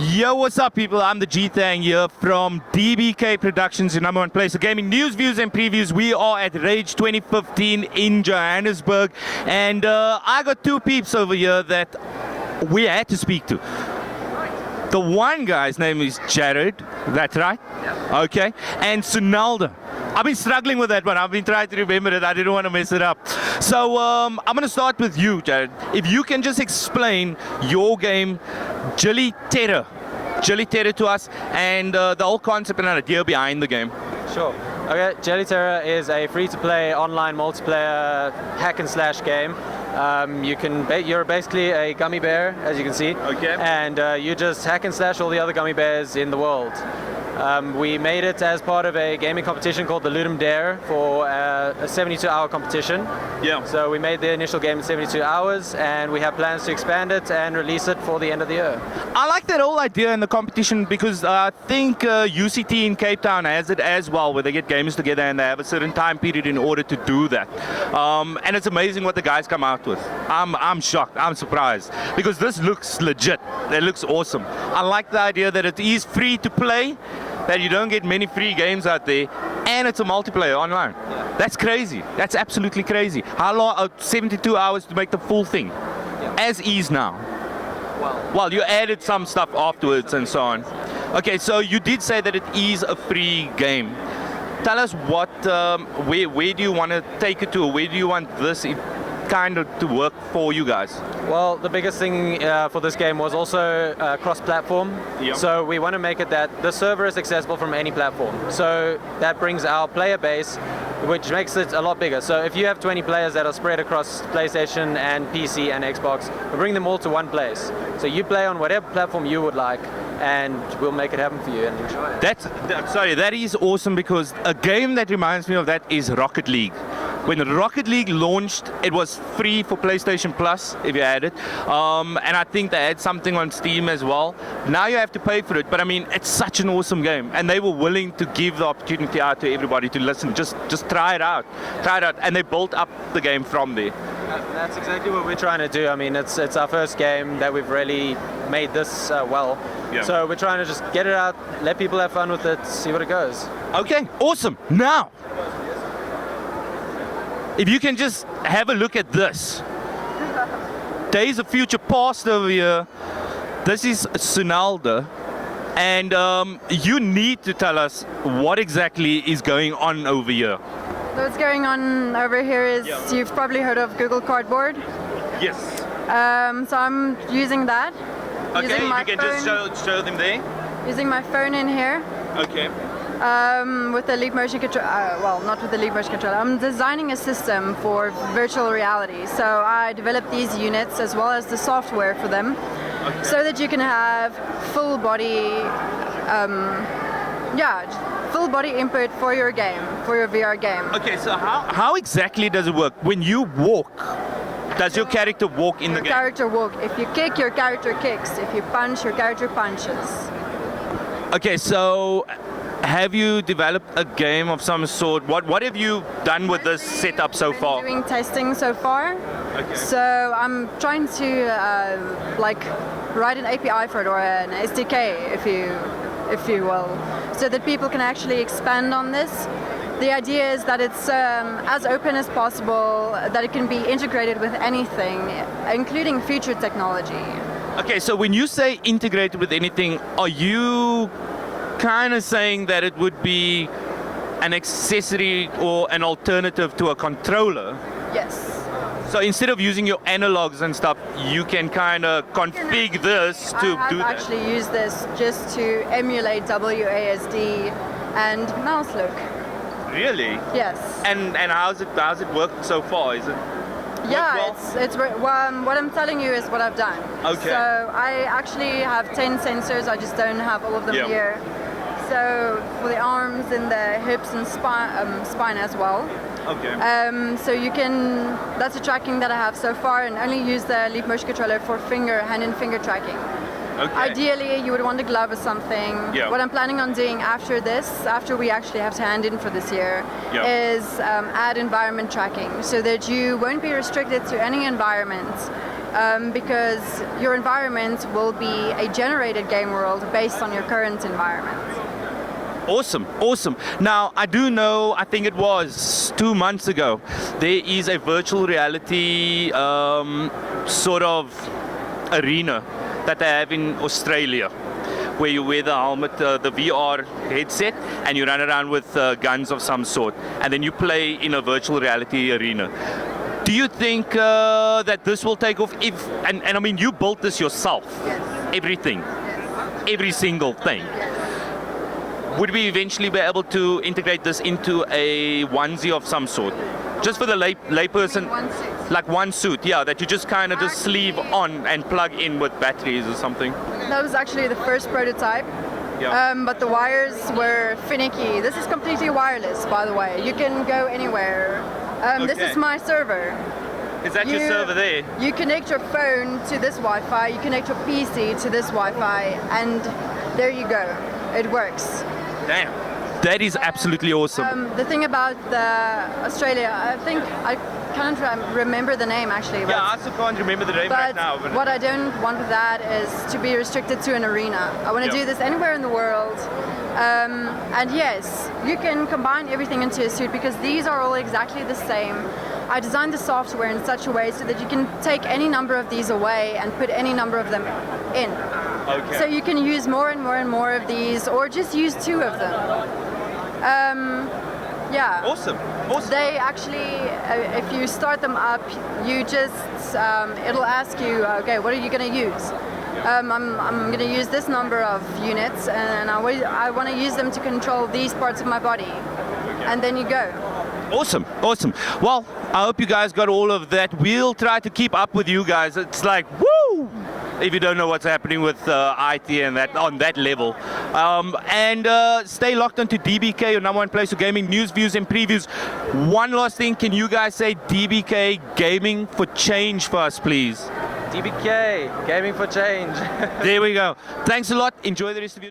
Yo, what's up, people? I'm the G-thang here from DBK Productions, your number one place for gaming news, views, and previews. We are at rAge 2015 in Johannesburg, and I got two peeps over here that we had to speak to. The one guy's name is Jared, that's right? Yeah. Okay, and Sunalda. I've been struggling with that one. I've been trying to remember it. I didn't want to mess it up. So I'm going to start with you, Jared. If you can just explain your game, Jilly Terror to us, and the whole concept and idea behind the game. Sure. Okay, Jelly Terror is a free-to-play online multiplayer hack and slash game. You're basically a gummy bear, as you can see. Okay. And you just hack and slash all the other gummy bears in the world. We made it as part of a gaming competition called the Ludum Dare for a 72-hour competition. Yeah. So we made the initial game in 72 hours, and we have plans to expand it and release it for the end of the year. I like that whole idea in the competition because I think UCT in Cape Town has it as well, where they get gamers together and they have a certain time period in order to do that. And it's amazing what the guys come out with. I'm shocked. I'm surprised because this looks legit. It looks awesome. I like the idea that it is free to play, that you don't get many free games out there, and it's a multiplayer online. Yeah. That's crazy. That's absolutely crazy. How long? 72 hours to make the full thing. Yeah. As is now. Well, you added some stuff afterwards and so on. Okay, so you did say that it is a free game. Tell us what, where do you want to take it to? Where do you want this kind of to work for you guys? Well, the biggest thing for this game was also cross-platform. Yep. So we want to make it that the server is accessible from any platform. So that brings our player base, which makes it a lot bigger. So if you have 20 players that are spread across PlayStation and PC and Xbox, we bring them all to one place. So you play on whatever platform you would like, and we'll make it happen for you and enjoy it. That is awesome, because a game that reminds me of that is Rocket League. When Rocket League launched, it was free for PlayStation Plus if you had it, and I think they had something on Steam as well. Now you have to pay for it, but I mean, it's such an awesome game, and they were willing to give the opportunity out to everybody to listen. Just try it out, and they built up the game from there. That's exactly what we're trying to do. I mean, it's our first game that we've really made this well. Yeah. So we're trying to just get it out, let people have fun with it, see what it goes. Okay, awesome. Now, if you can just have a look at this. Days of Future Past over here. This is Sunalda. And you need to tell us what exactly is going on over here. So what's going on over here is, you've probably heard of Google Cardboard. Yes. So I'm using that. Okay, using my you can phone, just show them there. using my phone in here. Okay. With the leap motion control, well, not with the leap motion controller. I'm designing a system for virtual reality. So I developed these units as well as the software for them, so that you can have full body, full body input for your game, for your VR game. Okay, so how exactly does it work? When you walk, does your character walk in the game? Your character walk. If you kick, your character kicks. If you punch, your character punches. Okay, so have you developed a game of some sort? What have you done with this setup so far? Doing testing so far. Okay. So I'm trying to write an API for it, or an SDK, if you will, so that people can actually expand on this. The idea is that it's as open as possible, that it can be integrated with anything, including future technology. Okay, so when you say integrated with anything, are you kind of saying that it would be an accessory or an alternative to a controller? Yes. So instead of using your analogs and stuff, you can kind of configure this to do that? I have actually used this just to emulate WASD and mouse look. Really? Yes. And how's it worked so far? Is it? Yeah, what I'm telling you is what I've done. Okay. So I actually have 10 sensors. I just don't have all of them here. So for the arms and the hips and spine as well. Okay. So you can, that's the tracking that I have so far, and only use the leap motion controller for hand and finger tracking. Okay. Ideally, you would want a glove or something. Yeah. What I'm planning on doing after this, after we actually have to hand in for this year, is add environment tracking, so that you won't be restricted to any environment. because your environment will be a generated game world based on your current environment. Awesome, awesome. Now, I do know, I think it was 2 months ago, there is a virtual reality sort of arena that they have in Australia, where you wear the helmet, the VR headset, and you run around with guns of some sort, and then you play in a virtual reality arena. Do you think that this will take off? And I mean, you built this yourself, Yes. everything, Yes. every single thing. Yes. Would we eventually be able to integrate this into a onesie of some sort? Just for the layperson, One suit. like one suit, yeah, that you just kind of just sleeve on and plug in with batteries or something. That was actually the first prototype. Yeah. But the wires were finicky. This is completely wireless, by the way. You can go anywhere. This Okay. is my server. Is that your server there? You connect your phone to this Wi-Fi, you connect your PC to this Wi-Fi, and there you go. It works. Damn. That is absolutely awesome. The thing about Australia, I think I can't remember the name actually. But, Yeah, I also can't remember the name right but now. what I don't want with that is to be restricted to an arena. I want to Yeah. do this anywhere in the world. And yes, you can combine everything into a suit because these are all exactly the same. I designed the software in such a way so that you can take any number of these away and put any number of them in. Okay. So you can use more and more and more of these, or just use 2 of them. Yeah. Awesome. Awesome. They actually, if you start them up, you just, it'll ask you, okay, what are you going to use? I'm going to use this number of units, and I want to use them to control these parts of my body. And then you go. Awesome, awesome. Well, I hope you guys got all of that. We'll try to keep up with you guys. It's like, woo! If you don't know what's happening with IT and that on that level. And stay locked onto DBK, your #1 place for gaming news, views, and previews. One last thing, can you guys say DBK Gaming for Change for us, please? DBK, gaming for change. There we go. Thanks a lot. Enjoy the rest of your day.